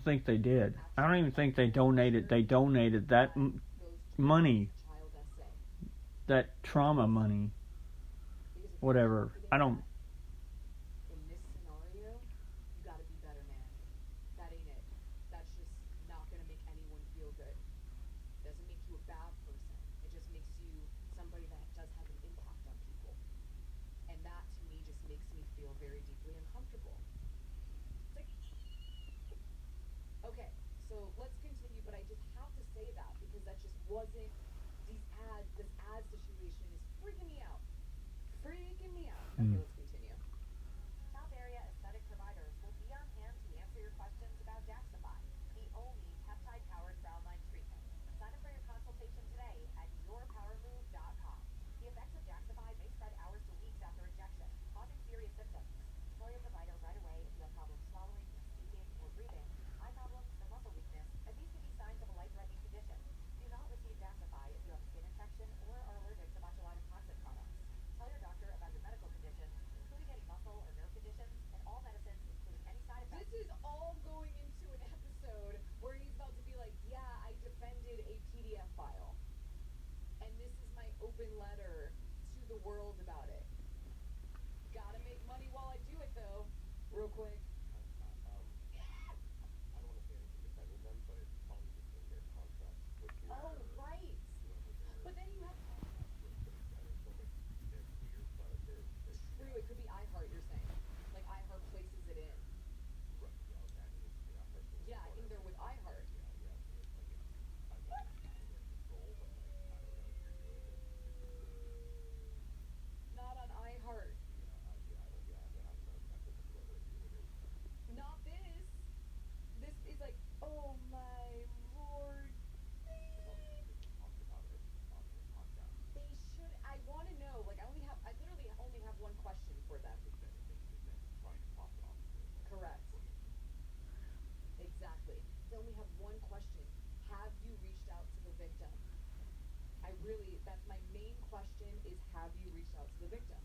think they did. I don't even think they donated. They donated that money, that trauma money, whatever. I don't. In this scenario, you gotta be better, man. That ain't it. That's just not gonna make anyone feel good. Doesn't make you a bad person. It just makes you somebody that does have an impact on people. And that to me just makes me feel very deeply uncomfortable. It's like, okay, so let's continue, but I just have to say that because that just wasn't this ad situation is freaking me out. Freaking me out. Okay, let's continue. South area aesthetic providers will be on hand to answer your questions about Daxify, the only peptide-powered frown line treatment. Sign up for your consultation today at yourpowermove.com. The effects of Daxify may spread hours to weeks after injection, causing serious symptoms. Tell your provider right away if you have problems swallowing, speaking, or breathing, eye problems, or muscle weakness, as these can be signs of a life-threatening condition. Do not receive Daxify if you have a skin infection or are allergic to botulinum toxin products. Tell your doctor about your medical conditions, including any muscle or nerve conditions, and all medicines, including any side effects. This is all going into an episode where he's about to be like, yeah, I defended a PDF file. And this is my open letter to the world about it. Gotta make money while I do it, though. Real quick. I don't want to say anything defending them, but it's probably just in their contract with you. Oh, right. But then you have... True, it could be iHeart, you're saying. Like, iHeart places it in. Yeah, I think they're with iHeart. Not on iHeart. Not this. This is like, oh my lord. They should. I want to know. Like, I literally only have one question for them. Correct. Exactly. They only have one question. Have you reached out to the victim? That's my main question is, have you reached out to the victim?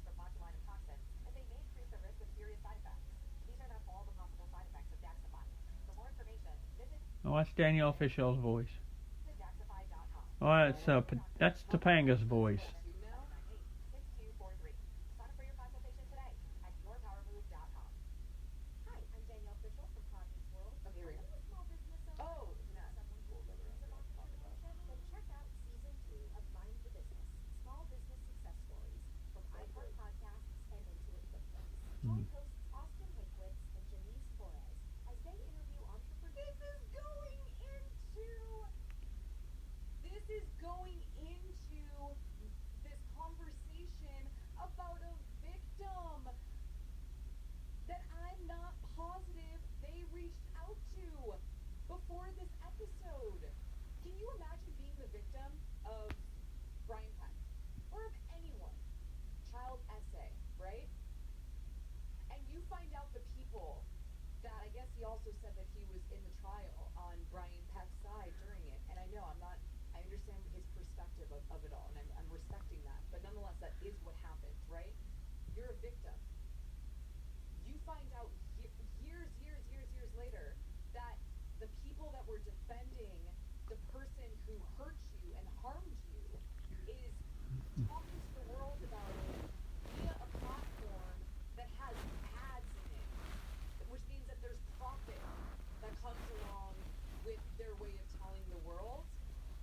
For botulinum toxin, and they may increase the risk of serious side effects. These are not all the possible side effects of Daxify. For more information, visit Oh, that's Danielle Fishell's voice. Daxify.com. Oh, that's Topanga's voice. 6243. Sign up for your consultation today at yourpowermove.com. Hi, I'm Danielle Fishel from Providence World. Okay, here we go. Are you a small business owner? Oh, no. Someone who needs some entrepreneurship? Then check out season 2 of Mind the Business: Small Business Success Stories from iHeart Podcasts and Intuit QuickBooks. Join hosts Austin Hickwitz and Janice Torres as they interview entrepreneurs. This is going into this conversation about a victim that I'm not positive they reached out to before this episode. Can you imagine being the victim of Brian Peck or of anyone? Child essay, right? And you find out the people that, I guess he also said that he was in the trial on Brian Peck's side during it. And I know I understand his perspective of it all, and I'm respecting that. But nonetheless, that is what happened, right? You're a victim. You find out years later that the people that were defending the person who hurt you and harmed you is talking to the world about it via a platform that has ads in it, which means that there's profit that comes along with their way of telling the world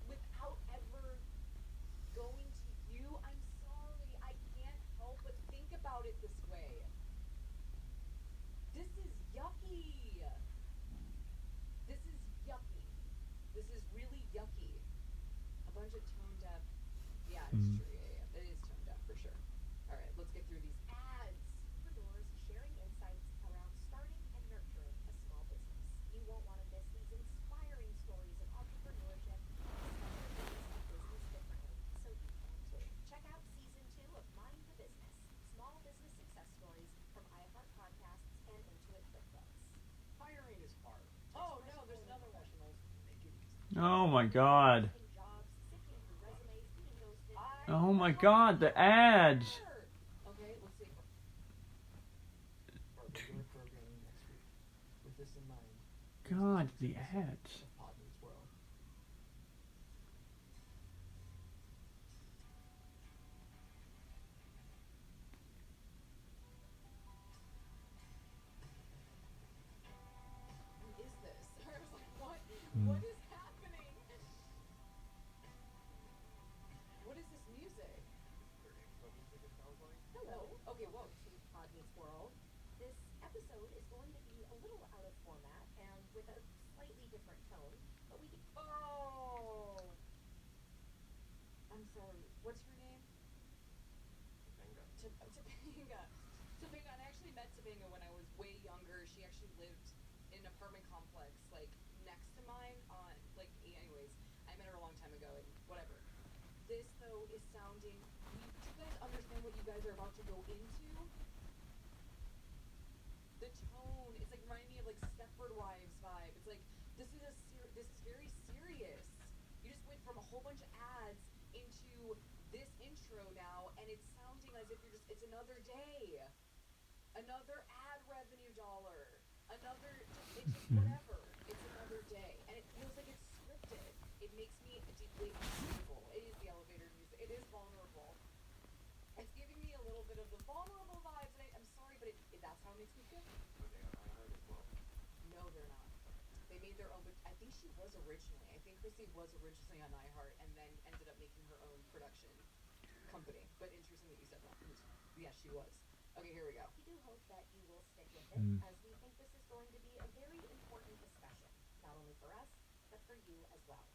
without ever going to you. I'm sorry, I can't help but think about it this way. This is yucky. This is yucky. This is really yucky. A bunch of tone deaf. Yeah, it's true. Yeah. It is tone deaf for sure. All right, let's get through these ads. Entrepreneurs sharing insights around starting and nurturing a small business. You won't want to miss these inspiring stories of entrepreneurship and discovering ways to business differently, so you can too. Check out season 2 of Mind the Business: Small Business Success Stories from iHeart Podcasts and Intuit QuickBooks. Hiring is hard. Oh no, there's another one. Make it easy. Oh my God. In jobs, sifting through resumes, being ghosted. Oh my God, the ads. Okay, let's see. Our regular programming next week. With this in mind, God, the ads. Podman's World. What is this? I was like, what? Hmm. What is happening? What is this music? Their intro music, it sounds like. Hello. Okay, whoa. Welcome to Pod Meets World. This episode is going to be a little out of format and with a slightly different tone, but we can. Oh. I'm sorry. What's her name? Topanga. Topanga. Topanga. And I actually met Topanga when I was way younger. She actually lived in an apartment complex like next to mine. Anyways, I met her a long time ago and whatever. This though is sounding. Do you guys understand what you guys are about to go into? The tone. It's like reminding me of like Stepford Wives vibe. It's like this is very serious. You just went from a whole bunch of ads into this intro now, and it's sounding as if it's another day, another ad revenue dollar, it's just whatever. It's another day, and it feels like it's scripted. It makes me deeply uncomfortable. It is the elevator music. It is vulnerable. It's giving me a little bit of the vulnerable vibes, and I'm sorry, but that's how it makes me feel. Are they on iHeart as well? No, they're not. They made their own, but I think she was originally. I think Chrissy was originally on iHeart and then ended up making her own production company. But interesting that you said that. Yes, she was. Okay, here we go. We do hope that you will stick with it, as we think this is going to be a very important discussion, not only for us, but for you as well.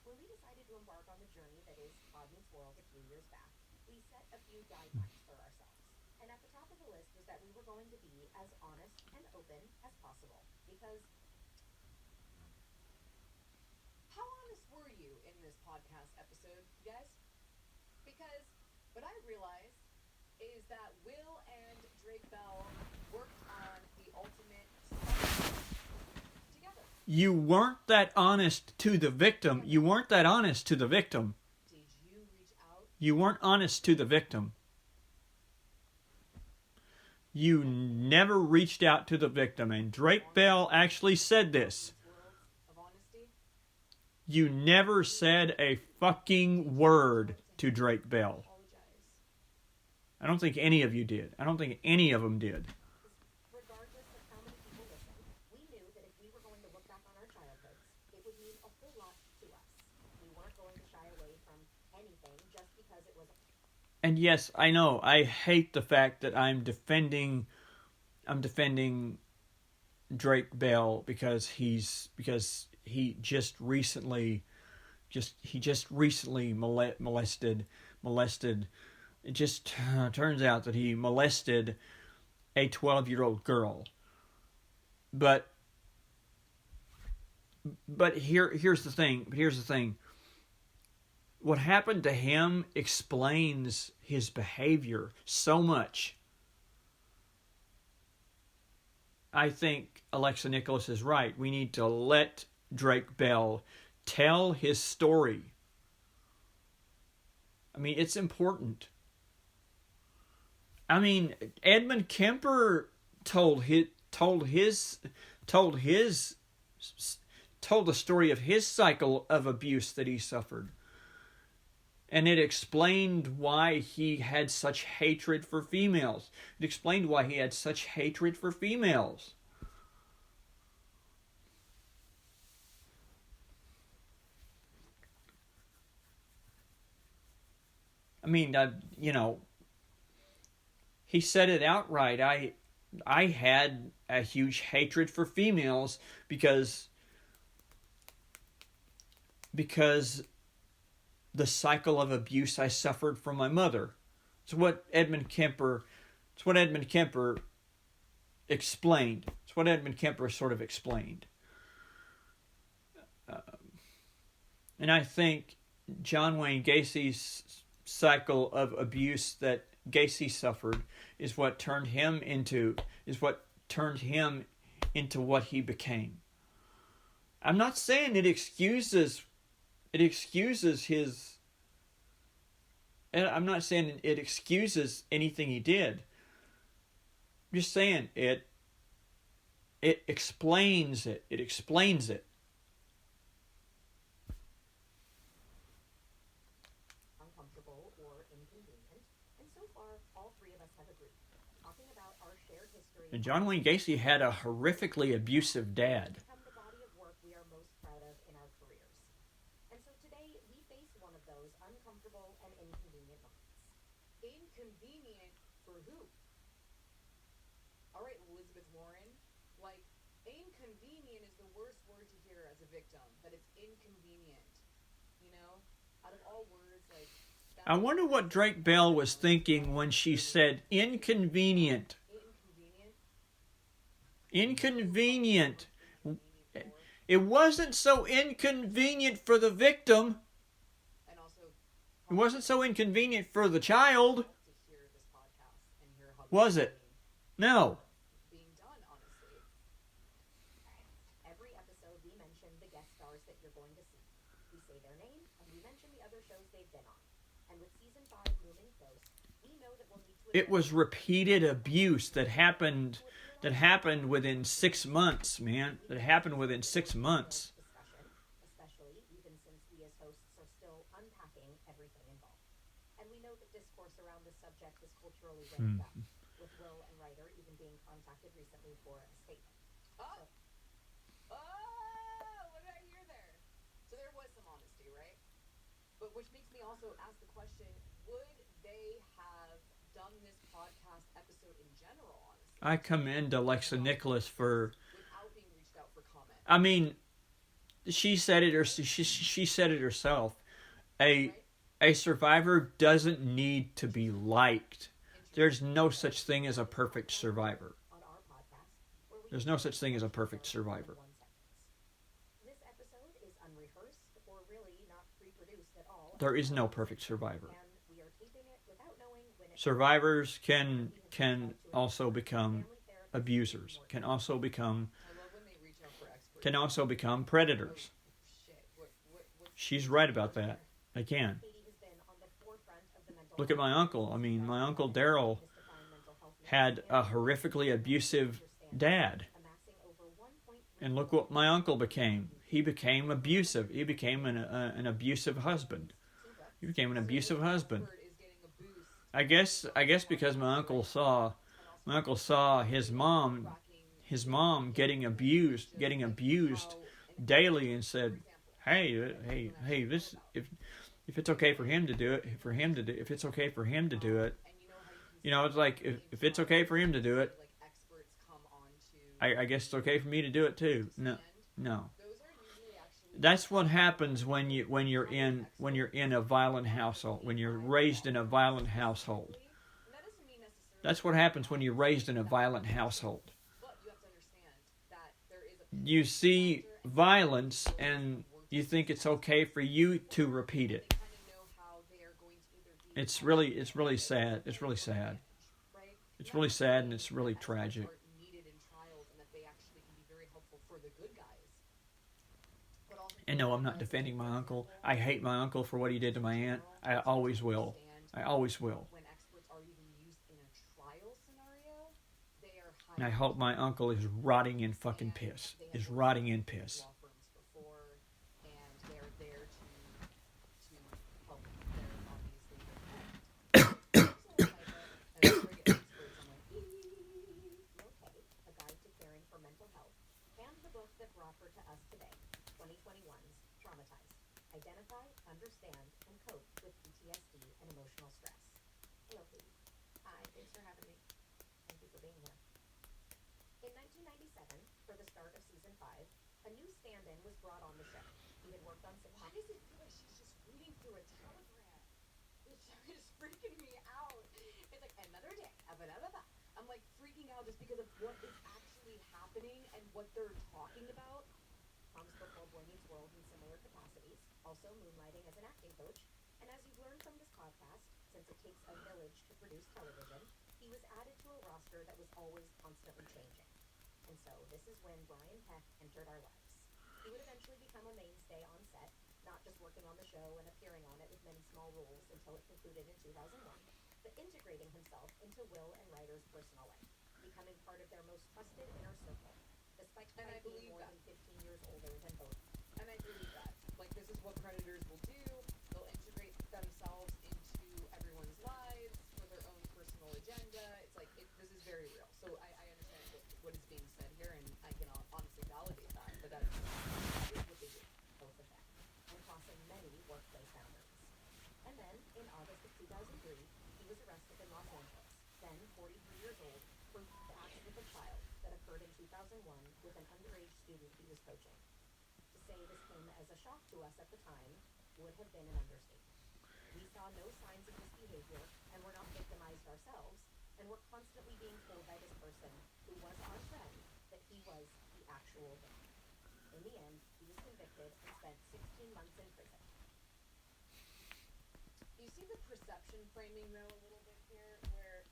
When we decided to embark on the journey that is Pod Meets World a few years back, we set a few guidelines for ourselves. And at the top of the list was that we were going to be as honest and open as possible, because How honest were you in this podcast episode, you guys? Because what I realized is that Will and Drake Bell worked on the ultimate together. You weren't that honest to the victim. You weren't that honest to the victim. Did you reach out? You weren't honest to the victim. You never reached out to the victim. And Drake Bell actually said this. Worlds of honesty? You never said a fucking word to Drake Bell. Apologize. I don't think any of you did. I don't think any of them did. regardless of how many people listen, we knew that if we were going to look back on our childhoods, it would mean a whole lot to us. We weren't going to shy away from anything just because it was. And yes, I know, I hate the fact that I'm defending Drake Bell because he just recently molested. It just turns out that he molested a 12-year-old girl. But here's the thing. What happened to him explains his behavior so much. I think Alexa Nicholas is right. We need to let Drake Bell tell his story. I mean, it's important. I mean, Edmund Kemper told the story of his cycle of abuse that he suffered. And it explained why he had such hatred for females. It explained why he had such hatred for females. I mean, he said it outright. I had a huge hatred for females because the cycle of abuse I suffered from my mother. It's what Edmund Kemper explained. It's what Edmund Kemper sort of explained. And I think John Wayne Gacy's cycle of abuse that Gacy suffered is what turned him into what he became. I'm not saying it excuses his. I'm not saying it excuses anything he did. I'm just saying it it explains it. It explains it. Uncomfortable or inconvenient, and so far, all three of us have agreed. Talking about our shared history And John Wayne Gacy had a horrifically abusive dad. become the body of work we are most proud of in our careers. And so today, we face one of those uncomfortable and inconvenient moments. Inconvenient for who? All right, Elizabeth Warren. Like, inconvenient is the worst word to hear as a victim. That it's inconvenient. You know, out of all words, like. I wonder what Drake Bell was thinking when she said inconvenient. Inconvenient. Inconvenient. It wasn't so inconvenient for the victim. And also. It wasn't so inconvenient for the child. To hear this podcast and hear how. Was it? No. Being done, honestly. Every episode, we mention the guest stars that you're going to see. We say their name, and we mention the other shows they've been on. And with season 5 looming close, we know that we'll need to. It was repeated abuse that happened within 6 months, man. That happened within 6 months. Discussion, especially even since we as hosts are still unpacking everything involved. And we know that discourse around this subject is culturally ramped up, with Will and Ryder even being contacted recently for a statement. Oh! Oh! What did I hear there? So there was some honesty, right? But which makes me also ask the question, would they have done this podcast episode in general, honestly? I commend Alexa Nicholas for. Without being reached out for comment. I mean, she said it, or she said it herself. A survivor doesn't need to be liked. There's no such thing as a perfect survivor. On our podcast, where we There's no such thing as a perfect survivor. one sentence. This episode is unrehearsed or really not pre-produced at all. There is no perfect survivor. And we are taping it without knowing when it Survivors can also become abusers. Can also become I love when they reach out for experts. can also become predators. Shit. What's She's right about that. They can. Katie has been on the forefront of the mental Look at my uncle. I mean, my uncle Daryl had a horrifically abusive dad. amassing over 1.3 And look what my uncle became. He became abusive. He became an abusive husband. He became an abusive husband. word is getting a boost. I guess because my uncle saw his mom getting abused daily, and said, hey, this if it's okay for him to do it, if it's okay for him to do it, And you know how you can it's like if it's okay for him to do it, like experts come on to I guess it's okay for me to do it too. No. those are usually actually That's what happens when you're in a violent household, when you're raised in a violent household. and that doesn't mean necessarily That's what happens when you're raised in a violent household. but you have to understand that there is a You see violence and you think it's okay for you to repeat it. they kind of know how they are going to either be It's really sad. It's really sad. right It's really sad and it's really tragic. are needed in trials and that they actually can be very helpful for the good guys. But also And no, I'm not defending my uncle. I hate my uncle for what he did to my aunt. I always will. I always will. when experts are even used in a trial scenario, they are And I highly hope my uncle is rotting in fucking piss. Is rotting in piss. law firms before, and they're there to help their obviously A Guide to Caring for Mental Health, and the book that brought her to us today, 2021's Traumatized. Identify, Understand, and Cope with PTSD and Emotional Stress. Hello, Katie. Hi, thanks for having me. Thank you for being here. In 1997, for the start of season 5, a new stand-in was brought on the show. He had worked on Why sitcoms. does it feel like she's just reading through a telegram? It's freaking me out. It's like another day. I'm like freaking out just because of what is actually happening and what they're talking about. Tom's book called Boy Meets World in similar capacities, also moonlighting as an acting coach. And as you've learned from this podcast, since it takes a village to produce television, he was added to a roster that was always constantly changing. And so this is when Brian Peck entered our lives. He would eventually become a mainstay on set, not just working on the show and appearing on it with many small roles until it concluded in 2001, but integrating himself into Will and Ryder's personal life, becoming part of their most trusted inner circle. despite And I being believe more that. than 15 years older than both. And I believe that. Like, this is what predators will do. They'll integrate themselves into everyone's lives for their own personal agenda. It's like, this is very real. So I understand what is being said here, and I can honestly validate that. But that is what they do. Both of them, and crossing many workplace boundaries. And then, in August of 2003, he was arrested in Los Angeles, then 43 years old, for acts with a child that occurred in 2001 with an underage student he was coaching. To say this came as a shock to us at the time would have been an understatement. We saw no signs of this behavior and were not victimized ourselves, and were constantly being told by this person, who was our friend, that he was the actual victim. In the end, he was convicted and spent 16 months in prison. You see the perception framing, though, a little bit here, where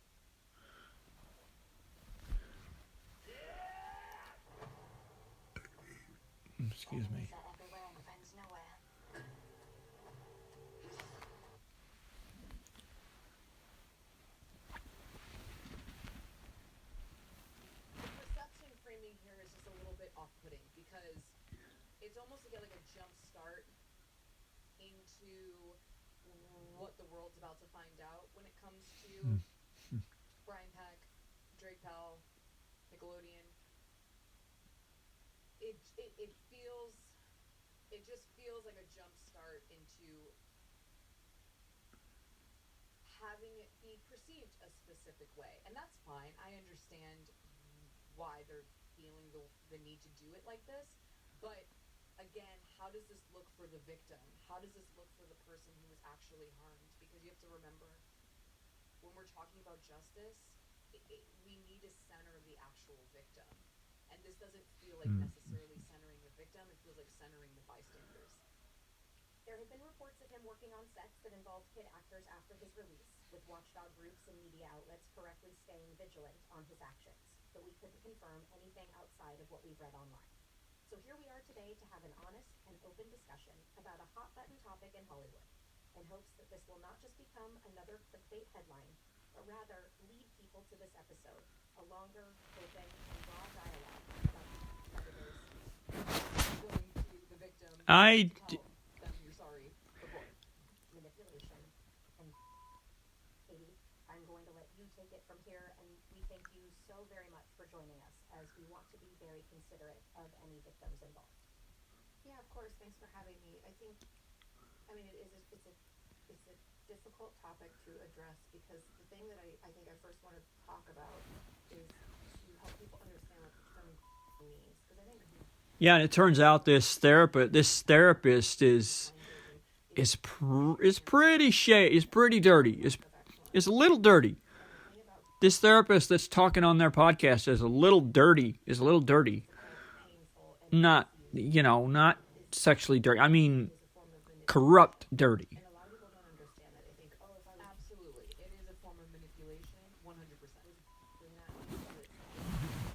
Excuse me. Enemies are everywhere and friends nowhere. the perception framing here is just a little bit off-putting, because it's almost like a jump start into what the world's about to find out when it comes to Brian Peck, Drake Bell, Nickelodeon. It just feels like a jump start into having it be perceived a specific way, and that's fine. I understand why they're feeling the need to do it like this, but again, how does this look for the victim? How does this look for the person who was actually harmed? Because you have to remember, when we're talking about justice, we need to center the actual victim. And this doesn't feel like necessarily centering the victim, it feels like centering the bystanders. There have been reports of him working on sets that involved kid actors after his release, with watchdog groups and media outlets correctly staying vigilant on his actions, but we couldn't confirm anything outside of what we've read online. So here we are today to have an honest and open discussion about a hot-button topic in Hollywood, in hopes that this will not just become another clickbait headline, but rather lead people to this episode, a longer, open, and raw dialogue about predators. Going to the victim, I tell them you're sorry before. Manipulation, and Katie, I'm going to let you take it from here, and we thank you so very much for joining us, as we want to be very considerate of any victims involved. Yeah, of course. Thanks for having me. I mean, it's a difficult topic to address, because the thing that I think I first want to talk about is to help people understand what the term means, because I think Yeah, and it turns out this therapist is pretty dirty. It's a little dirty. This therapist that's talking on their podcast is a little dirty. painful and Not sexually dirty. I mean, corrupt dirty. and a lot of people don't understand that. They think, oh, if I was Absolutely. It is a form of manipulation, 100%. doing that,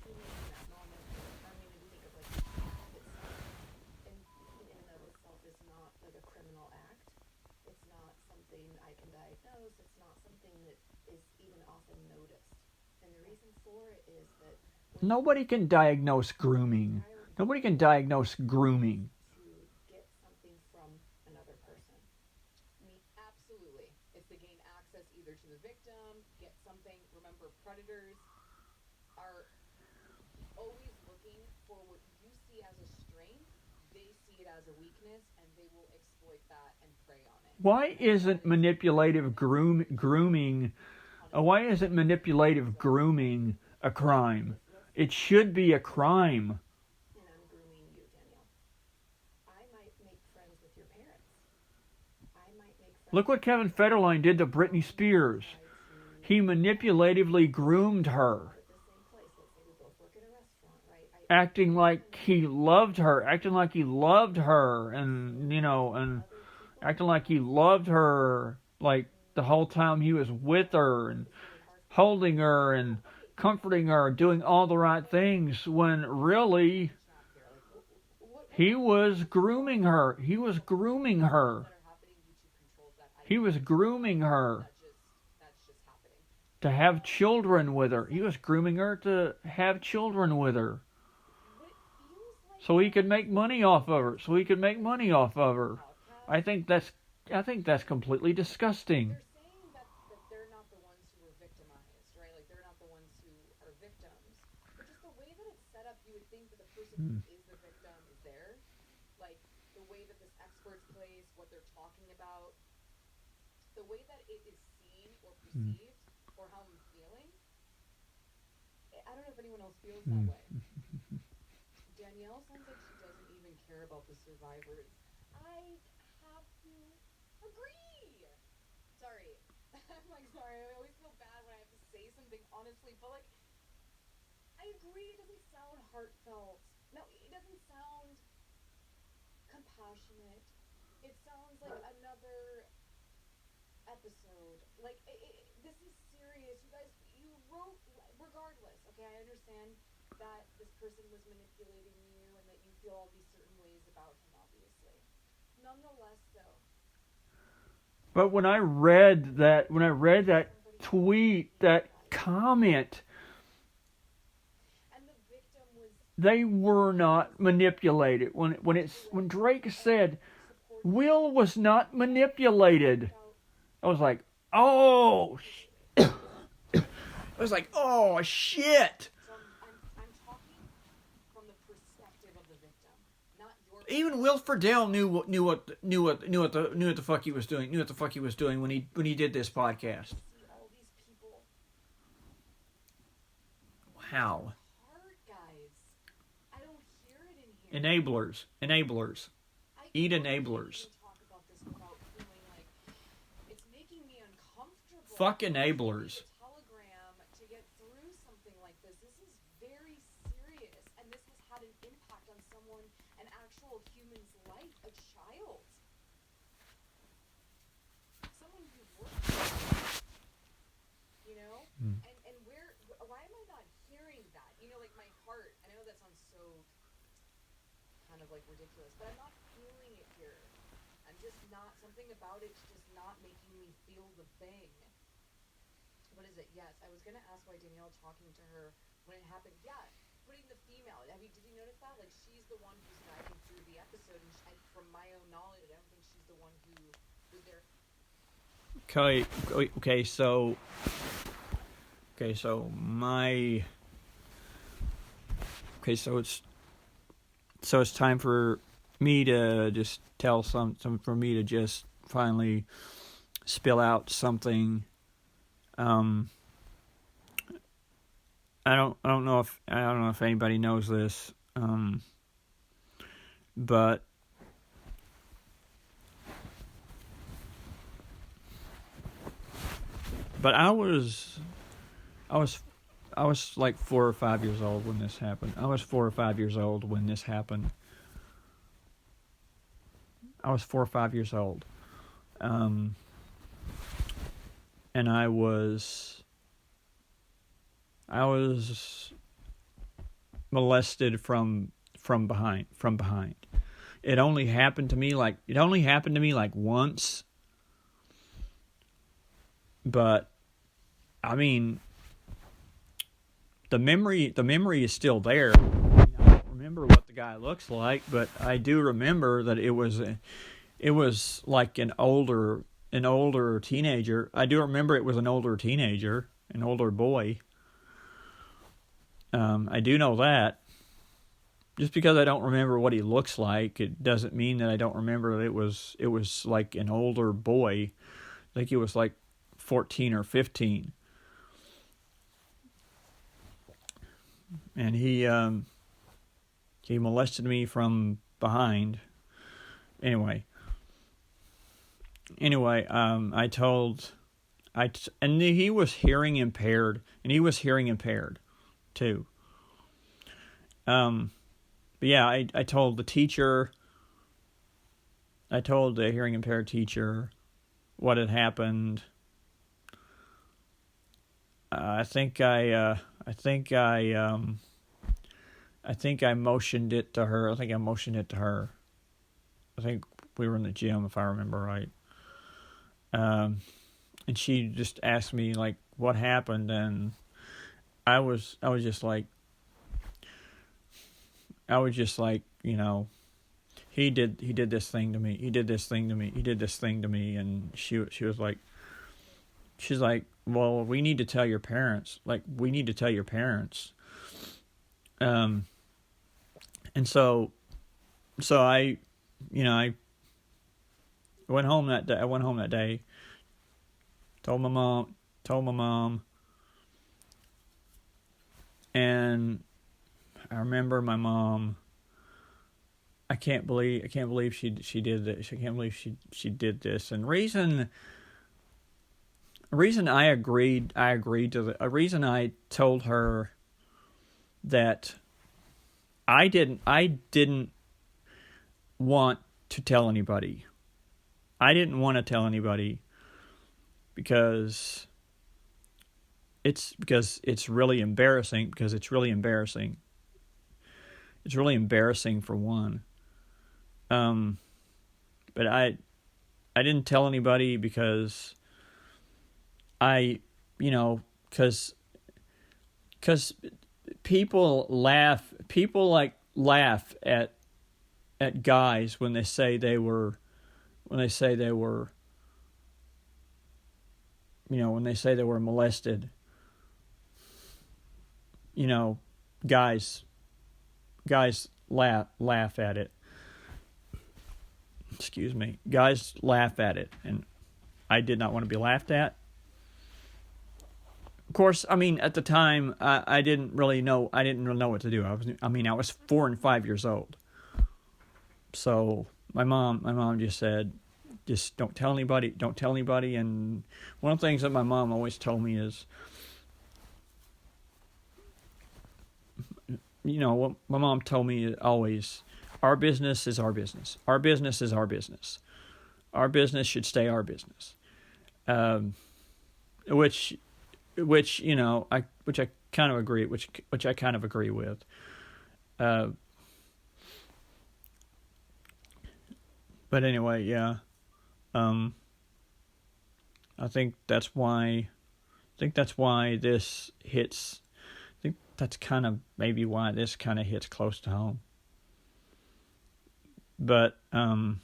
in that moment, I don't even think of like the act itself. And in and of itself is not like a criminal act. It's not something I can diagnose. It's not something that is even often noticed. And the reason for it is that Nobody can diagnose grooming. Nobody can diagnose grooming. to get something from another person. Absolutely. It's to gain access either to the victim, get something. Remember, predators are always looking for what you see as a strength. They see it as a weakness, and they will exploit that and prey on it. Why isn't manipulative grooming? Why isn't manipulative grooming a crime? It should be a crime. And I'm grooming you, Danielle. I might make friends with your parents. I might make friends. Look what Kevin Federline did to Britney Spears. He manipulatively groomed her, At the same place. Let's say we both work at a restaurant, right? acting like he loved her, and acting like he loved her like the whole time he was with her, and holding her and comforting her, doing all the right things, when really he was grooming her. That are happening due to controls that He was grooming her that's just happening. to have children with her. He was grooming her to have children with her. With So he could make money off of her. I think that's completely disgusting. They're saying that they're not the ones who were victimized, right? Like they're not the ones who are victims. But just the way that it's set up, you would think that the person who is the victim is there. Like the way that this expert's place, what they're talking about, the way that it is seen or perceived, or how I'm feeling. I don't know if anyone else feels that way. Danielle sounds like she doesn't even care about the survivors. I have to agree. Sorry. I'm like, sorry. I always feel bad when I have to say something honestly, but like, I agree. It doesn't sound heartfelt. No, it doesn't sound compassionate. It sounds like another episode. Like, this is serious. You guys, you wrote, regardless, okay, I understand that this person was manipulating you and that you feel all these certain ways about him, obviously. Nonetheless, though. But when I read that tweet, that comment, And the victim was they were not manipulated. When Drake said Will was not manipulated, I was like, oh, I was like, oh shit. I'm talking from the perspective of the victim, not your. Even Will Friedle knew what the fuck he was doing. Knew what the fuck he was doing when he did this podcast. See all these people. Wow. Hard, guys. I don't hear it in here. Enablers. Eat enablers. Talk about this without feeling like it's making me uncomfortable. Fuck enablers. Telegram to get through something like this. This is very serious, and this has had an impact on someone, an actual human's life, a child, someone who works. You know, and why am I not hearing that? You know, like my heart. I know that sounds so kind of like ridiculous, but I'm not feeling it here. I'm just not, something about it's just not making me feel the thing. What is it? Yes, I was gonna ask why Danielle talking to her when it happened. Yeah, putting the female. Did you notice that? Like she's the one who's guiding through the episode, and from my own knowledge, I don't think she's the one who was there. Okay, so it's time for me to just tell for me to just finally spill out something. I don't know if anybody knows this, but I was like 4 or 5 years old when this happened. I was 4 or 5 years old. And I was molested from behind. It only happened to me like once. But I mean, the memory is still there. I don't remember what the guy looks like, but I do remember that it was like an older teenager. I do remember it was an older teenager, an older boy. I do know that. Just because I don't remember what he looks like, it doesn't mean that I don't remember that it was like an older boy. I think he was like 14 or 15. And he molested me from behind. Anyway, and he was hearing impaired, too. But yeah, I told the teacher, I told the hearing impaired teacher what had happened. I think I motioned it to her. I think we were in the gym, if I remember right. And she just asked me like what happened, and I was just like you know, he did this thing to me. He did this thing to me. He did this thing to me. And she was like, she's like, well, we need to tell your parents. Like, we need to tell your parents. And so I, you know, I went home that day. I went home that day. Told my mom. And I remember my mom. I can't believe she did this. I can't believe she did this. And reason I agreed to the reason I told her that I didn't want to tell anybody. I didn't want to tell anybody because it's really embarrassing. It's really embarrassing for one. But I didn't tell anybody because because people laugh at guys when they say they were molested. You know, guys laugh at it. Excuse me. Guys laugh at it, and I did not want to be laughed at. Of course, I mean, at the time, I didn't really know what to do. I was 4 and 5 years old. So my mom just said, just don't tell anybody. And one of the things that my mom always told me is, you know, what my mom told me always, our business is our business. Our business is our business. Our business should stay our business. Which you know, I kind of agree. Which I kind of agree with. But anyway, yeah. I think that's why this hits. I think that's kind of maybe why this kind of hits close to home. But the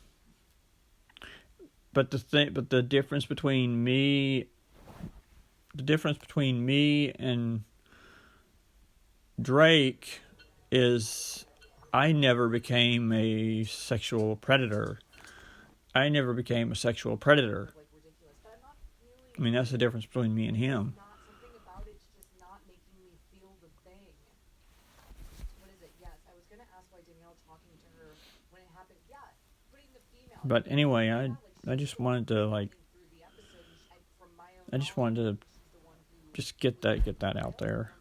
difference between me and Drake is I never became a sexual predator. Like ridiculous, but I'm not I mean, that's the difference between me and him. not something about it's just not making me feel the thing. What is it? Yes, I was gonna ask why Danielle talking to her when it happened. Yeah, putting the female. But anyway, I just wanted to through the episode, from my own knowledge, she's the one who just get that out there.